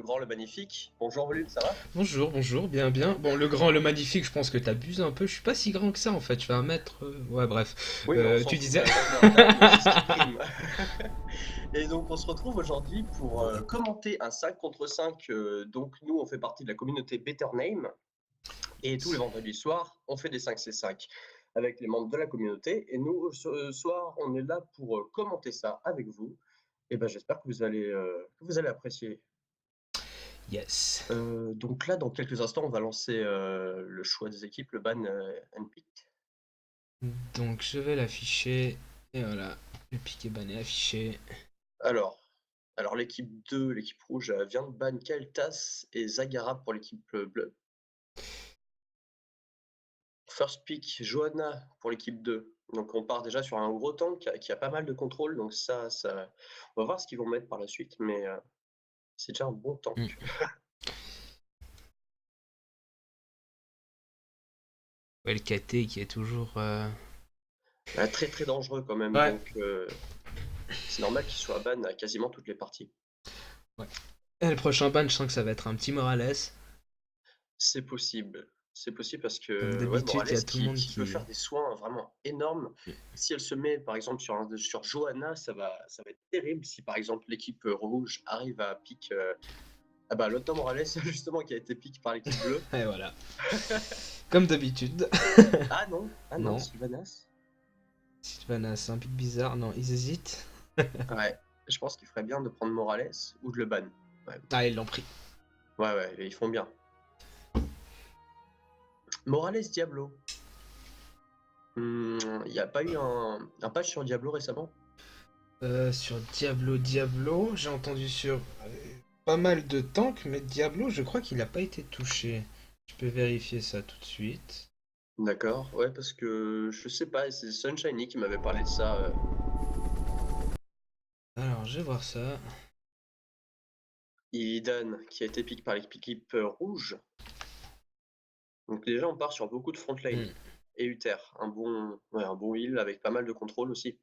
grand, le magnifique. Bonjour Volume, ça va? Bonjour, bonjour, bien, bien. Bon, le grand, le magnifique, je pense que t'abuses un peu. Je suis pas si grand que ça en fait. Je fais 1 mètre. Ouais, bref. Oui, on s'en Tu fout, disais. la taille, c'est ce qui prime. Et donc on se retrouve aujourd'hui pour commenter un 5 contre 5. Donc nous, on fait partie de la communauté Better Name. Et tous les vendredis soirs, on fait des 5C5 avec les membres de la communauté. Et nous, ce soir, on est là pour commenter ça avec vous. Et ben j'espère que vous allez apprécier. Yes. Donc là, dans quelques instants, on va lancer le choix des équipes, le ban and pick. Donc, je vais l'afficher. Et voilà. Le piqué ban est affiché. Alors, alors l'équipe 2, l'équipe rouge, vient de ban Kael'thas et Zagara pour l'équipe bleue. First pick, Johanna pour l'équipe 2. Donc on part déjà sur un gros tank qui a pas mal de contrôle. Donc on va voir ce qu'ils vont mettre par la suite, mais c'est déjà un bon Hmm. tank. Ouais, le KT qui est toujours. Très très dangereux quand même, Ouais. donc c'est normal qu'il soit ban à quasiment toutes les parties. Ouais. Et le prochain ban, je sens que ça va être un petit Morales. C'est possible. C'est possible parce Comme que ouais, d'habitude, il y Morales a tout le monde qui peut qui. faire des soins vraiment énormes. Si elle se met par exemple sur Johanna, ça va être terrible. Si par exemple l'équipe rouge arrive à pick ah bah Lothar Morales justement qui a été pick par l'équipe bleue. Et voilà. Comme d'habitude. Ah non, Non. Sylvanas. Sylvanas, c'est un pic bizarre. Non, ils hésitent. Ouais, je pense qu'il ferait bien de prendre Morales ou de le ban. Ouais, Ah, ils l'ont pris. ouais, ils font bien. Morales Diablo. Il n'y a pas eu un patch sur Diablo récemment? Sur Diablo, j'ai entendu sur pas mal de tanks, mais Diablo, je crois qu'il n'a pas été touché. Je peux vérifier ça tout de suite. D'accord, ouais, parce que je sais pas, c'est Sunshiny qui m'avait parlé de ça. Alors, je vais voir ça. Illidan qui a été pick par l'équipe rouge. Donc déjà, on part sur beaucoup de front lane. Hmm. Et Uther, un bon heal avec pas mal de contrôle aussi.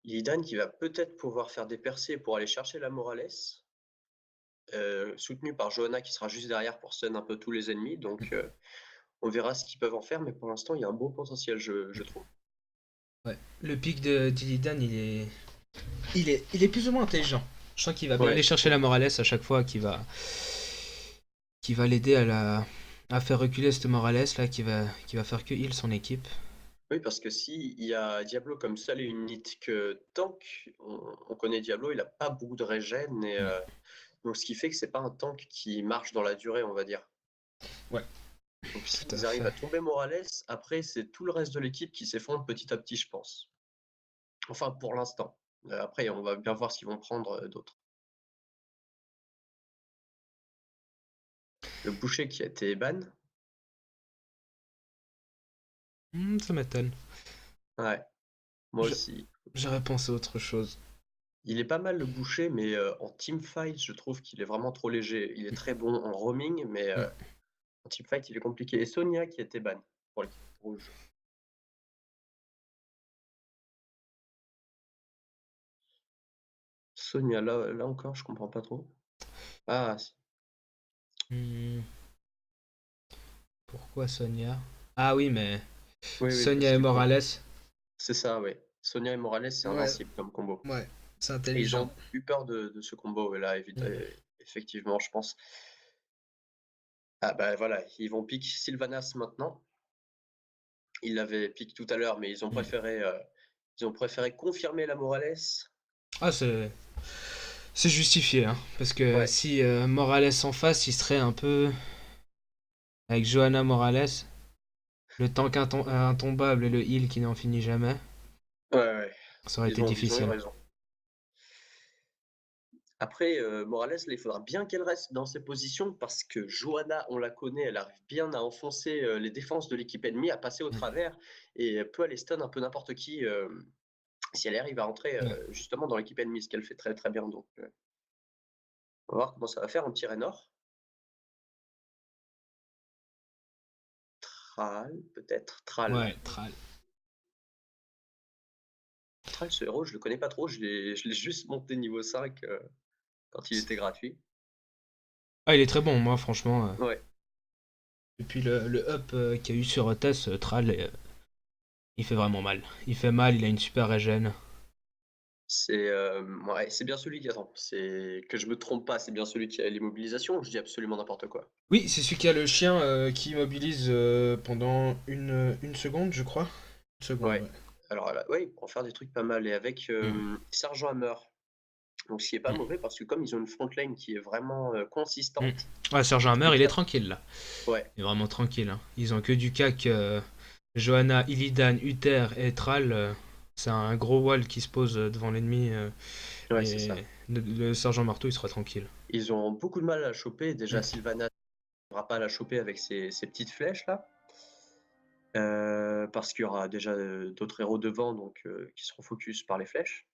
Illidan qui va peut-être pouvoir faire des percées pour aller chercher la Morales. Soutenu par Johanna qui sera juste derrière pour stun un peu tous les ennemis. Donc on verra ce qu'ils peuvent en faire, mais pour l'instant, il y a un beau potentiel, je trouve. Ouais. Le pic de d'Illidan, il est plus ou moins intelligent. Je sens qu'il va bien aller Ouais, chercher la Morales à chaque fois, qui va l'aider à faire reculer cette Morales là, qui va faire que heal son équipe. oui, parce que si il y a Diablo comme seule et unique que tank, on connaît Diablo, il a pas beaucoup de régène, et Hmm. donc ce qui fait que c'est pas un tank qui marche dans la durée, on va dire. Ouais, Donc tout à s'ils arrivent fait. à tomber Morales, après c'est tout le reste de l'équipe qui s'effondre petit à petit, je pense. Enfin, pour l'instant. Après, on va bien voir ce qu'ils vont prendre d'autres. Le boucher qui a été ban. Ça m'étonne. Ouais, moi Je- aussi. J'aurais pensé à autre chose. Il est pas mal le boucher, mais en teamfight, je trouve qu'il est vraiment trop léger. Il est très bon en roaming, mais Hmm. en teamfight, il est compliqué. Et Sonia qui a été ban pour l'équipe rouge. Sonia, là encore, je comprends pas trop. Ah, si. Hmm. Pourquoi Sonia? Ah oui, mais Oui, parce Sonia et qu'ils font. Morales. C'est ça, oui. Sonia et Morales, c'est Ouais, invincible comme combo. ouais, c'est Et ils intelligent. ont eu peur de ce combo, et là, Hmm. effectivement, je pense. Ah bah voilà, ils vont pick Sylvanas maintenant. Ils l'avaient pick tout à l'heure, mais Hmm. ils ont préféré confirmer la Morales. Ah, c'est justifié, hein, parce que Ouais, si Morales en face, il serait un peu avec Johanna Morales, le tank intombable et le heal qui n'en finit jamais, ouais. ça aurait été Ils ont eu difficile. raison. Après, Morales, là, il faudra bien qu'elle reste dans ses positions parce que Johanna, on la connaît, elle arrive bien à enfoncer les défenses de l'équipe ennemie, à passer au Hmm. travers et elle peut aller stun un peu n'importe qui si elle arrive à rentrer Ouais. justement dans l'équipe ennemie, ce qu'elle fait très très bien. Donc, on va voir comment ça va faire un petit Raynor. Tral, peut-être. Tral. Ouais, Tral. Ouais, ce héros, je le connais pas trop, je l'ai juste monté niveau 5 quand il était gratuit. Ah, il est très bon, moi, franchement. Ouais, Depuis le up qu'il y a eu sur Otes, Thrall, il fait vraiment mal. Il fait mal, il a une super régène. ouais, c'est bien celui qui attend. C'est que je me trompe pas, c'est bien celui qui a l'immobilisation, ou je dis absolument n'importe quoi. Oui, c'est celui qui a le chien qui immobilise pendant une seconde, je crois. Une seconde, Ouais. ouais. Alors là, ouais, il pourra faire des trucs pas mal et avec Mm. Sergent Hammer. Donc ce qui est pas Mm. mauvais parce que comme ils ont une frontline qui est vraiment Mm. consistante, Ouais, Sergent tu peux Hammer, il est faire. tranquille là. Ouais, Il est vraiment tranquille, hein. Ils ont que du cac. Johanna, Illidan, Uther et Thrall. C'est un gros wall qui se pose devant l'ennemi. ouais, c'est Et ça. le sergent marteau, il sera tranquille. Ils ont beaucoup de mal à la choper. Déjà, Mm. Sylvanas n'arrivera pas à la choper avec ses petites flèches là. Parce qu'il y aura déjà d'autres héros devant donc qui seront focus par les flèches.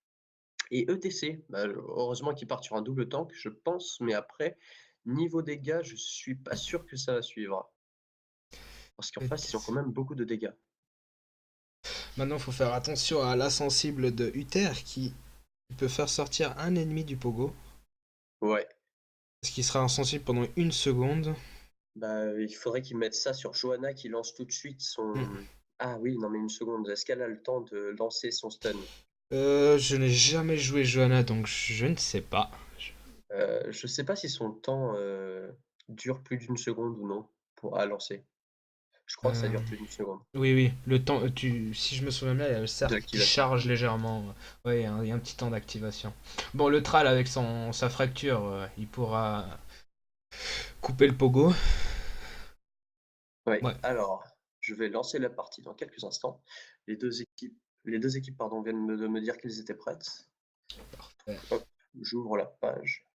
Et ETC, bah, heureusement qu'ils partent sur un double tank, je pense, mais après, niveau dégâts, je suis pas sûr que ça va suivre. Parce qu'en face, ils ont quand même beaucoup de dégâts. Maintenant, il faut faire attention à l'insensible de Uther qui peut faire sortir un ennemi du pogo. Ouais, Parce qu'il sera insensible pendant une seconde. bah, il faudrait qu'ils mettent ça sur Johanna qui lance tout de suite Mm. son. Ah oui, non mais une seconde, est-ce qu'elle a le temps de lancer son stun? Je n'ai jamais joué Johanna, donc je ne sais pas. Je sais pas si son temps dure plus d'une seconde ou non à lancer. Je crois que ça Euh, dure plus d'une seconde oui, oui, le temps, si je me souviens bien, il y a le de cercle qui l'activation. charge légèrement. Ouais, il y a un petit temps d'activation. Bon, le Thrall, avec sa fracture, il pourra couper le pogo. Ouais, Ouais, alors, je vais lancer la partie dans quelques instants. Les deux équipes pardon, viennent de me dire qu'elles étaient prêtes. parfait. Hop, j'ouvre la page.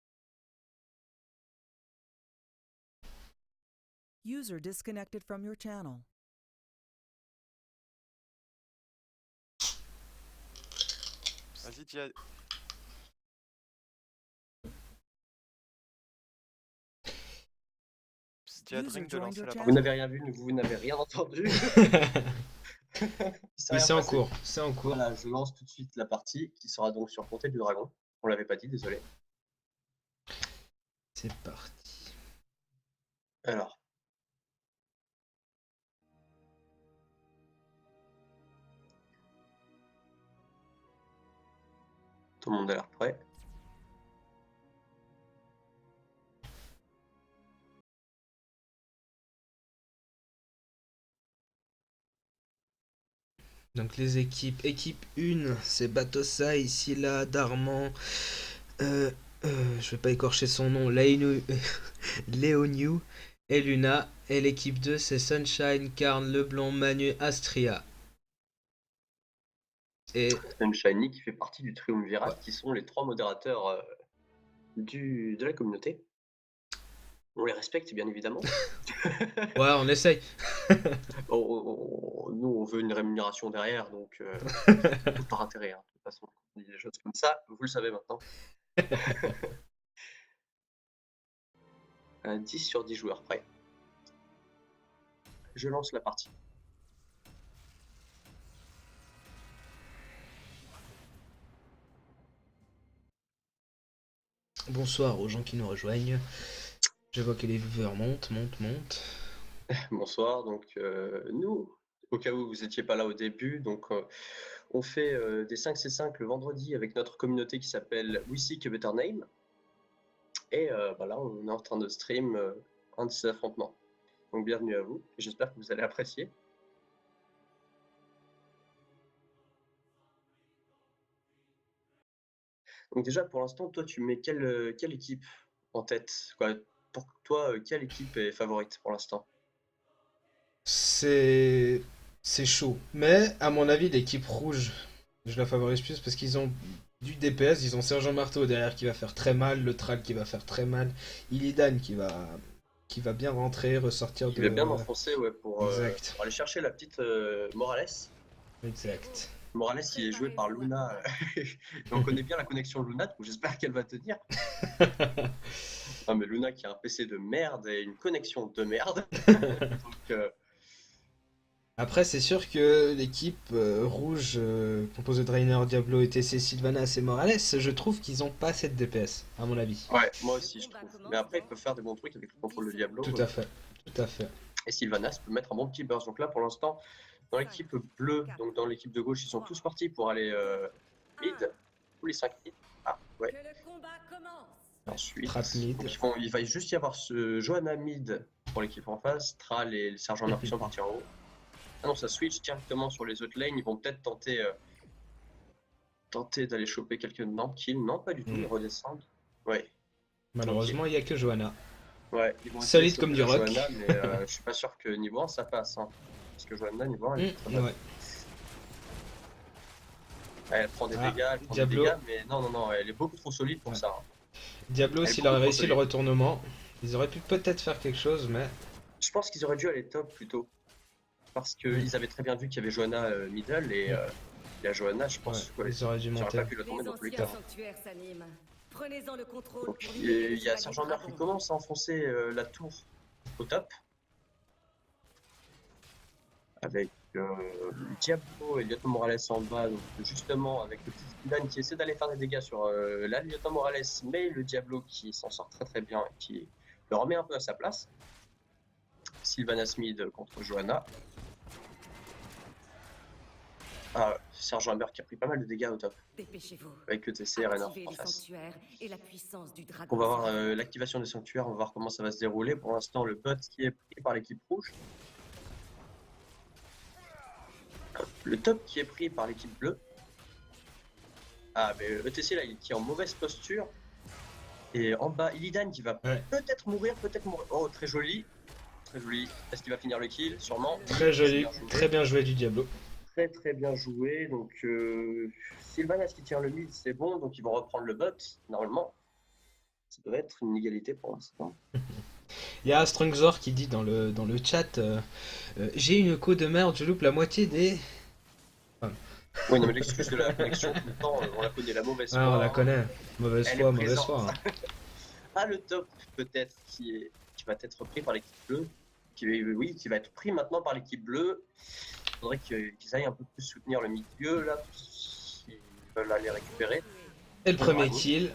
User disconnected from your channel. Vas-y, tu as... Tu as User drink de joined lancer your la Vous channel. partie. n'avez rien vu, vous n'avez rien entendu. Il s'est Mais rien c'est en passé. cours, c'est en cours. Voilà, je lance tout de suite la partie qui sera donc sur Comté du Dragon. On l'avait pas dit, désolé. C'est parti. Alors, tout le monde a l'air prêt. Donc les équipes. Équipe 1, c'est Batosai, Scylla, Darman, euh, je vais pas écorcher son nom, Léoniu et Luna. Et l'équipe 2, c'est Sunshine, Karn, Leblanc, Manu, Astria. Et Sunshiny qui fait partie du Triumvirat, ouais, qui sont les 3 modérateurs de la communauté. On les respecte bien évidemment. ouais, on essaye. Nous, on veut une rémunération derrière, donc tout par intérêt. Hein, de toute façon, on dit des choses comme ça, vous le savez maintenant. 10 sur 10 joueurs prêts. Je lance la partie. Bonsoir aux gens qui nous rejoignent. Je vois que les viewers montent. Bonsoir, donc nous, au cas où vous n'étiez pas là au début, donc on fait des 5C5 le vendredi avec notre communauté qui s'appelle We Seek a Better Name. Et bah là, on est en train de stream un de ces affrontements. Donc bienvenue à vous, et j'espère que vous allez apprécier. Donc déjà, pour l'instant, toi, tu mets quelle équipe en tête, quoi? Pour toi, quelle équipe est favorite pour l'instant? C'est c'est chaud. Mais à mon avis, l'équipe rouge, je la favorise plus parce qu'ils ont du DPS, ils ont Sergent Marteau derrière qui va faire très mal, le Thrall qui va faire très mal, Illidan qui va bien rentrer, ressortir Il de va bien m'enfoncer ouais, exact. pour aller chercher la petite Morales. Exact. Morales qui est jouée par Luna. Et on connaît bien la connexion Luna, donc j'espère qu'elle va tenir. Ah, mais Luna qui a un PC de merde et une connexion de merde. Donc, Après, c'est sûr que l'équipe rouge, composée de Rainer, Diablo, ETC, Sylvanas et Morales, je trouve qu'ils ont pas assez de DPS, à mon avis. Ouais, moi aussi, je trouve. Mais après, ils peuvent faire des bons trucs avec le contrôle de Diablo. Tout à fait, tout à fait. Et Sylvanas peut mettre un bon petit burst. Donc là, pour l'instant, dans l'équipe bleue, donc dans l'équipe de gauche, ils sont tous partis pour aller mid. Tous les 5 mid. Ah, ouais. Ensuite, Trap mid. donc il va juste y avoir ce Johanna mid pour l'équipe en face. Tral et le sergent Marc sont partis en haut. Ah non, ça switch directement sur les autres lanes. Ils vont peut-être tenter d'aller choper quelques kills. Non, pas du tout, ils redescendent. Ouais. Malheureusement, il n'y a que Johanna. Ouais, ils vont Solide essayer de comme du choper rock. Johanna, mais je suis pas sûr que niveau 1 ça passe. Hein. Parce que Johanna, niveau 1, elle est très bonne. Ouais. Elle prend des dégâts, elle prend Diablo. des dégâts, mais non, elle est beaucoup trop solide pour ça. Hein. Diablo, Elle s'il est aurait beaucoup réussi trop le solide. retournement, ils auraient pu peut-être faire quelque chose, mais Je pense qu'ils auraient dû aller top plutôt. Parce qu'ils avaient très bien vu qu'il y avait Johanna middle et la Johanna, je pense ouais, ils auraient dû j'aurais monter. pas pu la tomber dans tous les cas. Prenez-en le contrôle Donc pour il libérer y a le Sergent Murphy qui dragon. commence à enfoncer la tour au top. Avec Diablo et Lieutenant Morales en bas, donc justement avec le petit Zidane qui essaie d'aller faire des dégâts sur la Lieutenant Morales, mais le Diablo qui s'en sort très bien et qui le remet un peu à sa place. Sylvanas Smith contre Johanna. Ah, Sergent Amber qui a pris pas mal de dégâts au top Dépêchez-vous. avec ETC et Renard Activez en les face. sanctuaires et la puissance du dragon. On va voir l'activation des sanctuaires, on va voir comment ça va se dérouler. Pour l'instant, le bot qui est pris par l'équipe rouge. Le top qui est pris par l'équipe bleue. Ah, mais ETC là, qui est en mauvaise posture. Et en bas, Illidan qui va peut-être mourir, Oh, très joli. Très joli. Est-ce qu'il va finir le kill? Sûrement. Très joli, très bien joué du Diablo. Très bien joué. Donc, Sylvanas qui tient le mid, c'est bon. Donc, ils vont reprendre le bot, normalement. Ça doit être une égalité pour l'instant. Il y a Strongzor qui dit dans le chat j'ai une co de merde, je loupe la moitié des. Oui, non, mais l'excuse de la connexion tout le temps, on la connaît, la mauvaise foi. Ah, on la connaît. Mauvaise Elle foi, est mauvaise présente. foi. Hein. Ah, le top, peut-être, qui va être pris par l'équipe bleue. Qui va être pris maintenant par l'équipe bleue. Il faudrait qu'ils aillent un peu plus soutenir le milieu, là, s'ils veulent aller récupérer. Et le premier kill.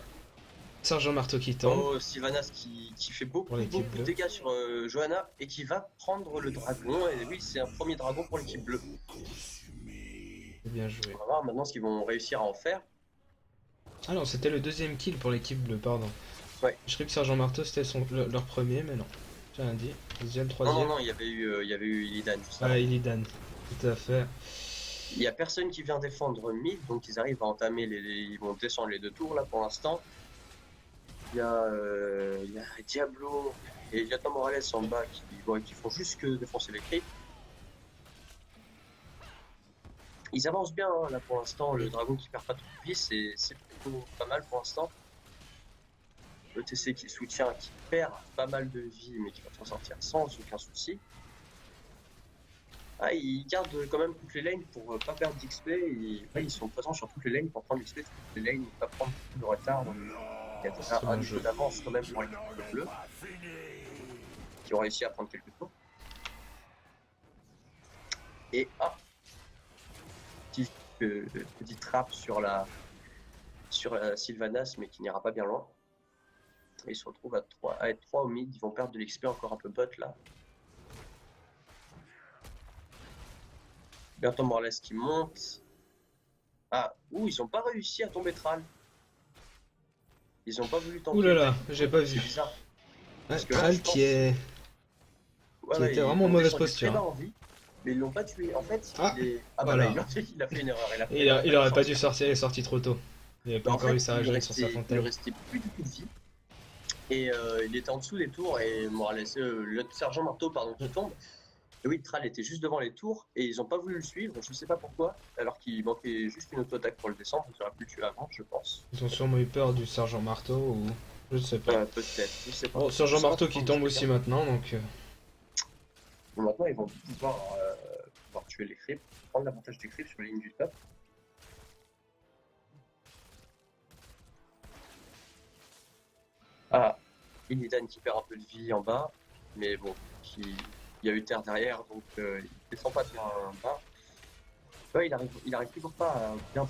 Sergent Marteau qui tombe. Oh, Sylvanas qui fait beaucoup de dégâts sur Johanna et qui va prendre le dragon. Et oui, c'est un premier dragon pour l'équipe bleue. Bien joué. On va voir maintenant ce qu'ils vont réussir à en faire. Ah non, c'était le deuxième kill pour l'équipe bleue, pardon. Ouais. Je croyais que Sergent Marteau c'était leur premier, mais non. J'ai rien dit. Deuxième, troisième. Non, il y avait eu Illidan juste avant. Ah, Illidan, tout à fait. Il n'y a personne qui vient défendre mid, donc ils arrivent à entamer ils vont descendre les deux tours là pour l'instant. Il y a Diablo et Lieutenant Morales en bas qui font juste que défoncer les creeps. Ils avancent bien hein, là pour l'instant, le dragon qui perd pas trop de vie, c'est plutôt pas mal pour l'instant. Le TC qui soutient, qui perd pas mal de vie mais qui va s'en sortir sans aucun souci. Ah, ils gardent quand même toutes les lanes pour pas perdre d'XP. Ils sont présents sur toutes les lanes pour prendre l'XP sur toutes les lanes et pas prendre beaucoup de retard. Donc, il y a déjà un niveau d'avance quand même pour l'équipe bleue qui ont réussi à prendre quelques tours. Et petit trap sur la Sylvanas mais qui n'ira pas bien loin. Ils se retrouvent à être 3 au mid. Ils vont perdre de l'XP encore un peu bot là. Bientôt Morales qui monte. Ah, ils ont pas réussi à tomber Tral. Ils ont pas voulu tenter. Ouh là là, j'ai pas vu. C'est bizarre. Ouais, Tral qui était vraiment en mauvaise posture. Très envie, mais ils l'ont pas tué. En fait, voilà. il a fait une erreur. Il aurait pas dû sortir, il est sorti trop tôt. Il avait pas encore eu sa régène sur sa Il fontaine. ne restait plus du tout de vie. Et il était en dessous des tours et Morales, le sergent Marteau pardon, qui tombe. Et oui, Tral était juste devant les tours et ils ont pas voulu le suivre, je sais pas pourquoi, alors qu'il manquait juste une auto-attaque pour le descendre, ils auraient pu le tuer avant, je pense. Ils ont sûrement eu peur du sergent Marteau ou je sais pas. Peut-être, je sais pas. Bon, sergent Marteau qui tombe aussi maintenant donc. Bon, maintenant ils vont pouvoir tuer les creeps, prendre l'avantage des creeps sur les lignes du top. Ah, Illidan qui perd un peu de vie en bas, mais bon, qui il y a eu terre derrière, donc il descend pas sur un bas. Ouais, il arrive toujours pas à bien